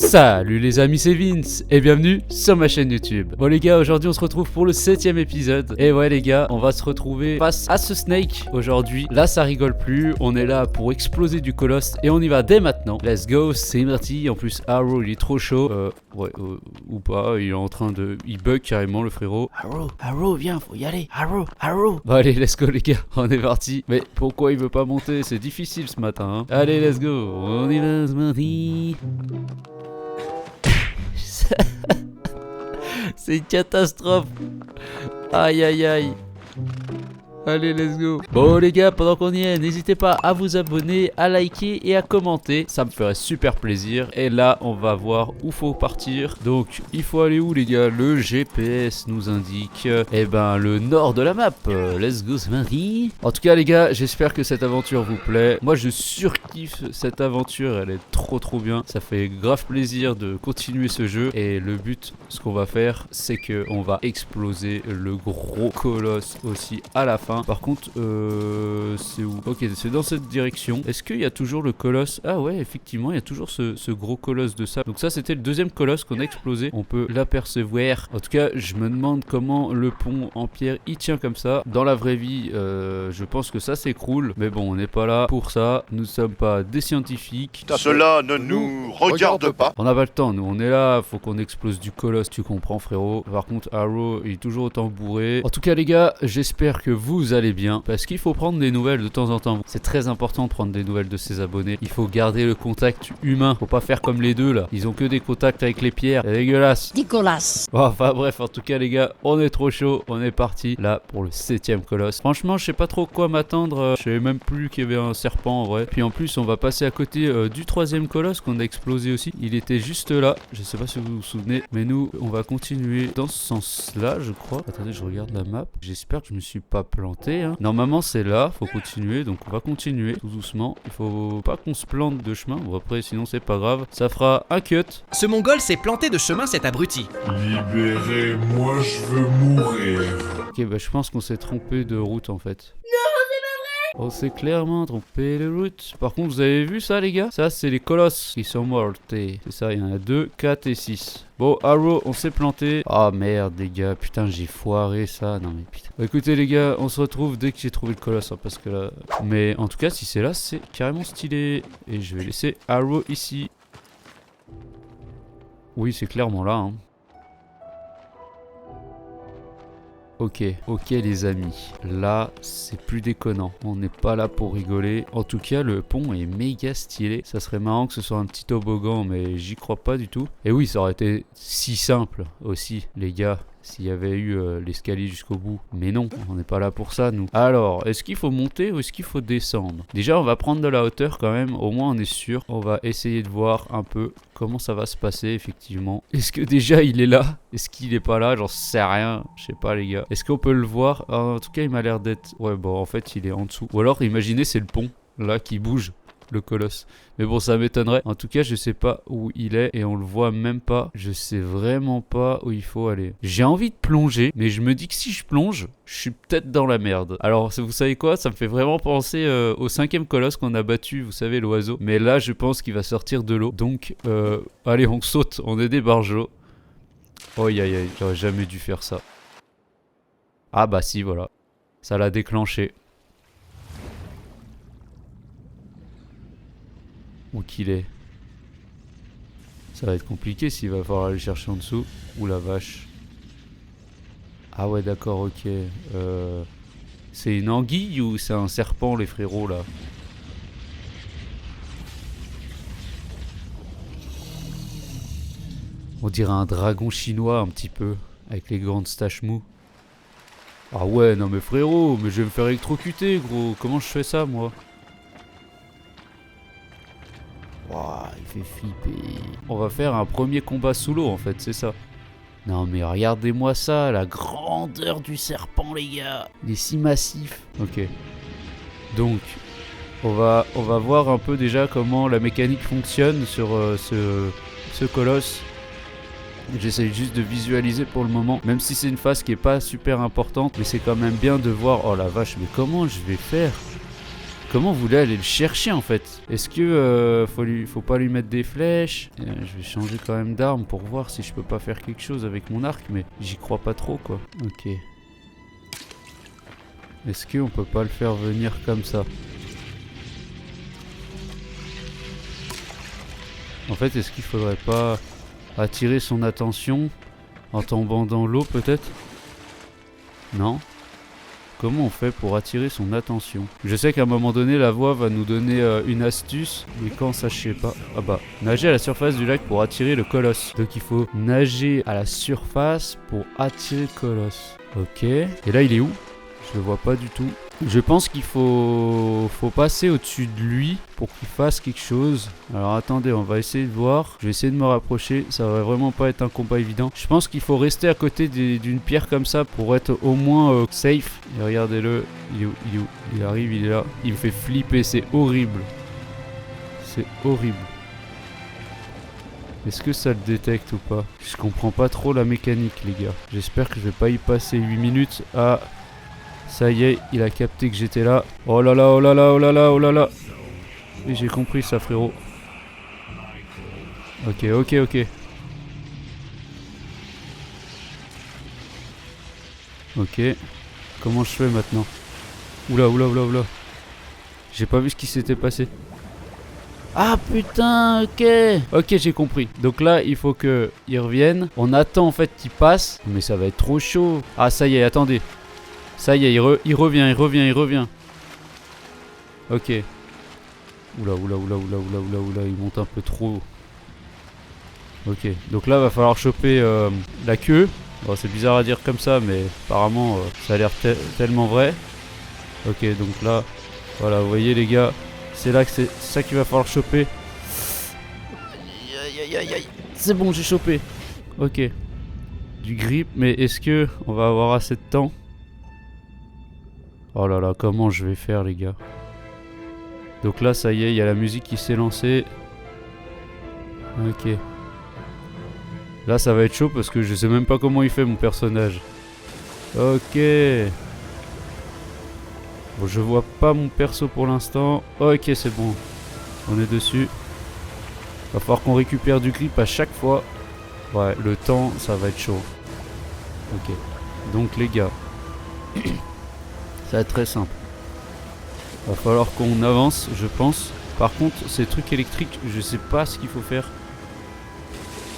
Salut les amis, c'est Vince et bienvenue sur ma chaîne YouTube. Bon les gars, aujourd'hui on se retrouve pour le 7ème épisode. Et ouais les gars, on va se retrouver face à ce Snake aujourd'hui. Là ça rigole plus, on est là pour exploser du colosse et on y va dès maintenant. Let's go, c'est parti. En plus Arrow il est trop chaud. Ou pas, il est en train de... Il bug carrément le frérot. Arrow viens, faut y aller. Arrow. Bon allez, let's go les gars, on est parti. Mais pourquoi il veut pas monter? C'est difficile ce matin hein. Allez let's go, on y va ce matin. C'est une catastrophe. Aïe aïe aïe. Allez let's go. Bon les gars, pendant qu'on y est, n'hésitez pas à vous abonner, à liker et à commenter. Ça me ferait super plaisir. Et là on va voir où faut partir. Donc il faut aller où les gars? Le GPS nous indique le nord de la map. Let's go c'est parti. En tout cas les gars, j'espère que cette aventure vous plaît. Moi je surkiffe cette aventure, elle est trop bien. Ça fait grave plaisir de continuer ce jeu. Et le but, ce qu'on va faire, c'est que on va exploser le gros colosse aussi à la fin. Par contre, c'est où? Ok, c'est dans cette direction. Est-ce qu'il y a toujours le colosse? Ah ouais, effectivement, il y a toujours ce gros colosse de sable. Donc ça, c'était le deuxième colosse qu'on a explosé. On peut l'apercevoir. En tout cas, je me demande comment le pont en pierre, il tient comme ça. Dans la vraie vie, je pense que ça s'écroule. Mais bon, on n'est pas là pour ça. Nous ne sommes pas des scientifiques. Cela ne nous regarde pas. On n'a pas le temps, nous. On est là, faut qu'on explose du colosse, tu comprends, frérot. Par contre, Arrow, il est toujours autant bourré. En tout cas, les gars, j'espère que vous allez bien, parce qu'il faut prendre des nouvelles de temps en temps. C'est très important de prendre des nouvelles de ses abonnés. Il faut garder le contact humain. Faut pas faire comme les deux là. Ils ont que des contacts avec les pierres. C'est dégueulasse. Nicolas. Bon, enfin bref, en tout cas les gars, on est trop chaud. On est parti là pour le 7ème colosse. Franchement, je sais pas trop quoi m'attendre. Je savais même plus qu'il y avait un serpent en vrai. Puis en plus, on va passer à côté du 3ème colosse qu'on a explosé aussi. Il était juste là. Je sais pas si vous vous souvenez, mais nous, on va continuer dans ce sens-là, je crois. Attendez, je regarde la map. J'espère que je me suis pas planté. Hein. Normalement c'est là, faut continuer, donc on va continuer tout doucement. Il faut pas qu'on se plante de chemin, bon après sinon c'est pas grave, ça fera un cut. Ce mongol s'est planté de chemin, cet abruti. Libérez-moi, je veux mourir. Ok, bah je pense qu'on s'est trompé de route en fait. Non, c'est pas vrai. On s'est clairement trompé de route. Par contre vous avez vu ça les gars? Ça c'est les colosses qui sont morts. C'est ça, il y en a 2, 4 et 6. Bon, Arrow, on s'est planté. Ah merde, les gars, putain, j'ai foiré ça. Non, mais putain. Bah, écoutez, les gars, on se retrouve dès que j'ai trouvé le colosse. Hein, parce que là. Mais en tout cas, si c'est là, c'est carrément stylé. Et je vais laisser Arrow ici. Oui, c'est clairement là. Hein. Ok, les amis, là c'est plus déconnant, on n'est pas là pour rigoler. En tout cas le pont est méga stylé, ça serait marrant que ce soit un petit toboggan mais j'y crois pas du tout. Et oui, ça aurait été si simple aussi les gars, s'il y avait eu l'escalier jusqu'au bout. Mais non, on n'est pas là pour ça nous. Alors, est-ce qu'il faut monter ou est-ce qu'il faut descendre? Déjà on va prendre de la hauteur quand même, au moins on est sûr. On va essayer de voir un peu comment ça va se passer effectivement. Est-ce que déjà il est là? Est-ce qu'il est pas là? J'en sais rien, je sais pas les gars. Est-ce qu'on peut le voir? En tout cas il m'a l'air d'être... Ouais bon en fait il est en dessous. Ou alors imaginez c'est le pont là qui bouge. Le colosse. Mais bon, ça m'étonnerait. En tout cas, je sais pas où il est et on le voit même pas. Je sais vraiment pas où il faut aller. J'ai envie de plonger, mais je me dis que si je plonge, je suis peut-être dans la merde. Alors, vous savez quoi? Ça me fait vraiment penser au 5ème colosse qu'on a battu, vous savez, l'oiseau. Mais là, je pense qu'il va sortir de l'eau. Donc, allez, on saute. On est des barjots. Oh, aïe, aïe, j'aurais jamais dû faire ça. Ah bah si, voilà. Ça l'a déclenché. Où qu'il est. Ça va être compliqué s'il va falloir aller chercher en dessous. Ouh la vache. Ah ouais d'accord, ok. C'est une anguille ou c'est un serpent les frérots là? On dirait un dragon chinois un petit peu. Avec les grandes staches mous. Ah ouais non mais frérot, mais je vais me faire électrocuter gros. Comment je fais ça moi? Wow, il fait flipper. On va faire un premier combat sous l'eau en fait, c'est ça. Non mais regardez-moi ça, la grandeur du serpent les gars. Il est si massif. Ok. Donc, on va voir un peu déjà comment la mécanique fonctionne sur ce colosse. J'essaye juste de visualiser pour le moment, même si c'est une phase qui est pas super importante, mais c'est quand même bien de voir. Oh la vache, mais comment je vais faire? Comment vous voulez aller le chercher en fait? Est-ce que faut pas lui mettre des flèches? Je vais changer quand même d'arme pour voir si je peux pas faire quelque chose avec mon arc, mais j'y crois pas trop quoi. Ok. Est-ce qu'on peut pas le faire venir comme ça? En fait, est-ce qu'il faudrait pas attirer son attention en tombant dans l'eau peut-être? Non? Comment on fait pour attirer son attention? Je sais qu'à un moment donné, la voix va nous donner une astuce, mais quand ça, je sais pas. Ah bah, nager à la surface du lac pour attirer le colosse. Donc il faut nager à la surface pour attirer le colosse. Ok. Et là, il est où? Je le vois pas du tout. Je pense qu'il faut passer au-dessus de lui pour qu'il fasse quelque chose. Alors attendez, on va essayer de voir. Je vais essayer de me rapprocher. Ça va vraiment pas être un combat évident. Je pense qu'il faut rester à côté d'une pierre comme ça pour être au moins safe. Et regardez-le. Il est où? Il est où? Il arrive, il est là. Il me fait flipper. C'est horrible. C'est horrible. Est-ce que ça le détecte ou pas? Je comprends pas trop la mécanique, les gars. J'espère que je vais pas y passer 8 minutes. Ah... Ça y est, il a capté que j'étais là. Oh là là, oh là là, oh là là, oh là là. Et j'ai compris ça, frérot. Ok, ok, ok. Ok. Comment je fais maintenant? Oula, oula, oula, oula. J'ai pas vu ce qui s'était passé. Ah putain, ok. Ok, j'ai compris. Donc là, il faut qu'il revienne. On attend en fait qu'il passe. Mais ça va être trop chaud. Ah, ça y est, attendez. Ça y est, il revient. Ok. Oula, il monte un peu trop. Ok, donc là, va falloir choper la queue. Bon, c'est bizarre à dire comme ça, mais apparemment, ça a l'air tellement vrai. Ok, donc là, voilà, vous voyez les gars, c'est là que c'est ça qu'il va falloir choper. Aïe. C'est bon, j'ai chopé. Ok. Du grip, mais est-ce que on va avoir assez de temps? Oh là là, comment je vais faire les gars? Donc là ça y est, il y a la musique qui s'est lancée. Ok. Là ça va être chaud parce que je sais même pas comment il fait mon personnage. Ok. Bon, je vois pas mon perso pour l'instant. Ok, c'est bon. On est dessus. Va falloir qu'on récupère du grip à chaque fois. Ouais, le temps ça va être chaud. Ok. Donc les gars. Ça va être très simple. Va falloir qu'on avance, je pense. Par contre, ces trucs électriques, je sais pas ce qu'il faut faire.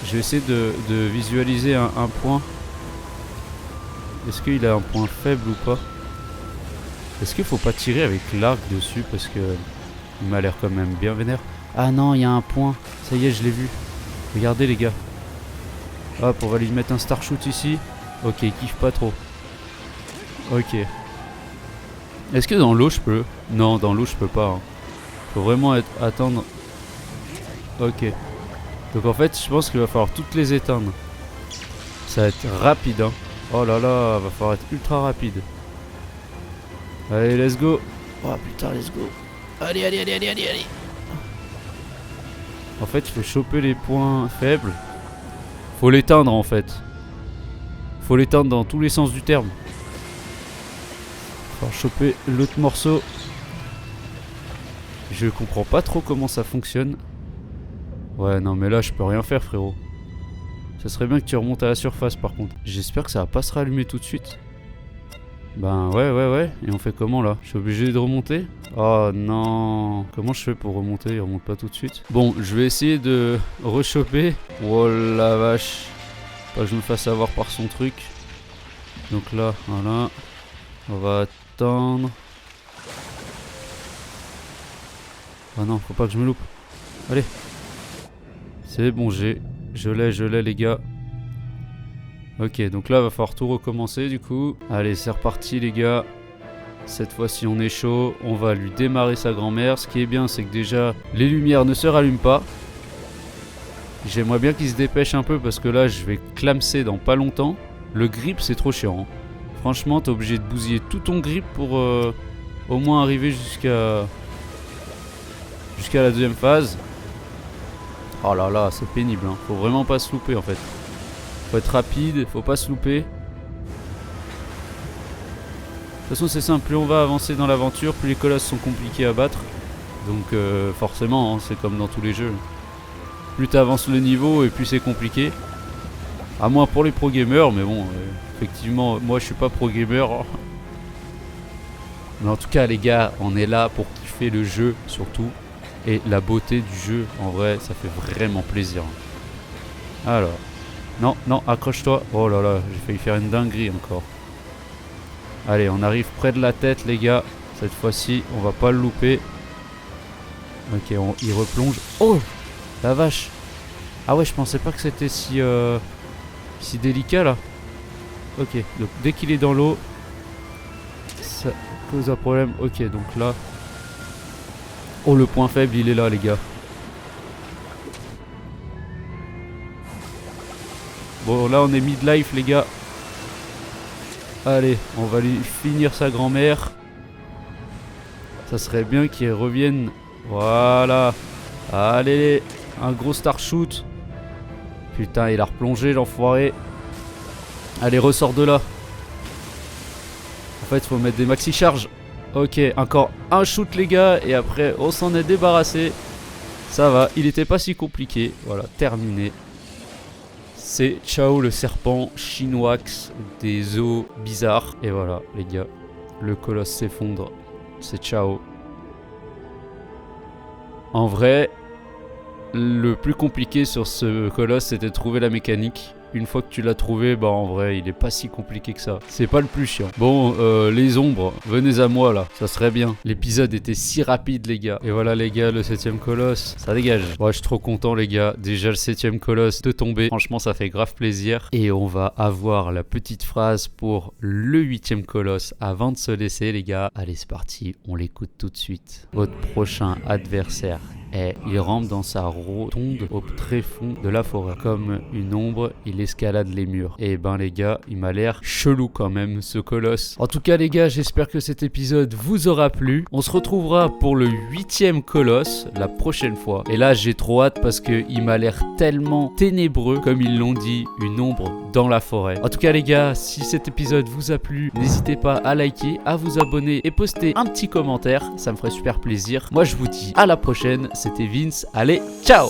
Je vais essayer de visualiser un point. Est-ce qu'il a un point faible ou pas? Est-ce qu'il faut pas tirer avec l'arc dessus? Parce que il m'a l'air quand même bien vénère. Ah non, il y a un point. Ça y est, je l'ai vu. Regardez les gars. Hop, on va lui mettre un star shoot ici. Ok, il kiffe pas trop. Ok. Est-ce que dans l'eau je peux? Non, dans l'eau je peux pas. Hein. Faut vraiment attendre. Ok. Donc en fait, je pense qu'il va falloir toutes les éteindre. Ça va être rapide. Hein. Oh là là, va falloir être ultra rapide. Allez, let's go. Oh putain, let's go. Allez. En fait, il faut choper les points faibles. Faut l'éteindre en fait. Faut l'éteindre dans tous les sens du terme. Choper l'autre morceau. Je comprends pas trop comment ça fonctionne. Ouais non mais là je peux rien faire frérot. Ça serait bien que tu remontes à la surface par contre. J'espère que ça va pas se rallumer tout de suite. Ben ouais. Et on fait comment là? Je suis obligé de remonter? Oh non. Comment je fais pour remonter? Il remonte pas tout de suite. Bon, je vais essayer de rechoper. Oh la vache. Pas que je me fasse avoir par son truc. Donc là, voilà. On va attendre. Ah non, faut pas que je me loupe. Allez. C'est bon, je l'ai les gars. Ok, donc là, va falloir tout recommencer du coup. Allez, c'est reparti les gars. Cette fois-ci, on est chaud. On va lui démarrer sa grand-mère. Ce qui est bien, c'est que déjà, les lumières ne se rallument pas. J'aimerais bien qu'il se dépêche un peu parce que là, je vais clamser dans pas longtemps. Le grip, c'est trop chiant. Hein. Franchement, t'es obligé de bousiller tout ton grip pour au moins arriver jusqu'à la deuxième phase. Oh là là, c'est pénible. Hein. Faut vraiment pas se louper en fait. Faut être rapide, faut pas se louper. façon c'est simple, plus on va avancer dans l'aventure, plus les colosses sont compliqués à battre. Donc forcément, hein, c'est comme dans tous les jeux. Plus tu avances le niveau et plus c'est compliqué. À moins pour les pro gamers, mais bon, effectivement, moi je suis pas pro gamer. Mais en tout cas les gars, on est là pour kiffer le jeu surtout. Et la beauté du jeu, en vrai, ça fait vraiment plaisir. Alors, non, non, accroche-toi. Oh là là, j'ai failli faire une dinguerie encore. Allez, on arrive près de la tête les gars. Cette fois-ci, on va pas le louper. Ok, il replonge. Oh, la vache. Ah ouais, je pensais pas que c'était si délicat là. Ok, donc dès qu'il est dans l'eau, ça cause un problème. Ok, donc là... Oh, le point faible, il est là, les gars. Bon, là, on est mid-life, les gars. Allez, on va lui finir sa grand-mère. Ça serait bien qu'il revienne. Voilà. Allez, un gros star shoot. Putain, il a replongé, l'enfoiré. Allez, ressort de là. En fait, il faut mettre des maxi-charges. Ok, encore un shoot les gars, et après on s'en est débarrassé. Ça va, il était pas si compliqué. Voilà, terminé. C'est Chao le serpent chinoax des eaux bizarres. Et voilà les gars, le colosse s'effondre. C'est Chao. En vrai, le plus compliqué sur ce colosse, c'était de trouver la mécanique. Une fois que tu l'as trouvé, bah en vrai, il est pas si compliqué que ça. C'est pas le plus chiant. Bon, les ombres, venez à moi là, ça serait bien. L'épisode était si rapide les gars. Et voilà les gars, le 7ème colosse, ça dégage. Ouais, je suis trop content les gars. Déjà le 7ème colosse de tomber. Franchement, ça fait grave plaisir. Et on va avoir la petite phrase pour le 8ème colosse avant de se laisser les gars. Allez, c'est parti, on l'écoute tout de suite. Votre prochain adversaire. Et il rampe dans sa rotonde au tréfonds de la forêt. Comme une ombre, il escalade les murs. Et ben les gars, il m'a l'air chelou quand même ce colosse. En tout cas les gars, j'espère que cet épisode vous aura plu. On se retrouvera pour le 8ème colosse la prochaine fois. Et là j'ai trop hâte parce qu'il m'a l'air tellement ténébreux, comme ils l'ont dit, une ombre dans la forêt. En tout cas les gars, si cet épisode vous a plu, n'hésitez pas à liker, à vous abonner et poster un petit commentaire. Ça me ferait super plaisir. Moi je vous dis à la prochaine. C'était Vince, allez, ciao!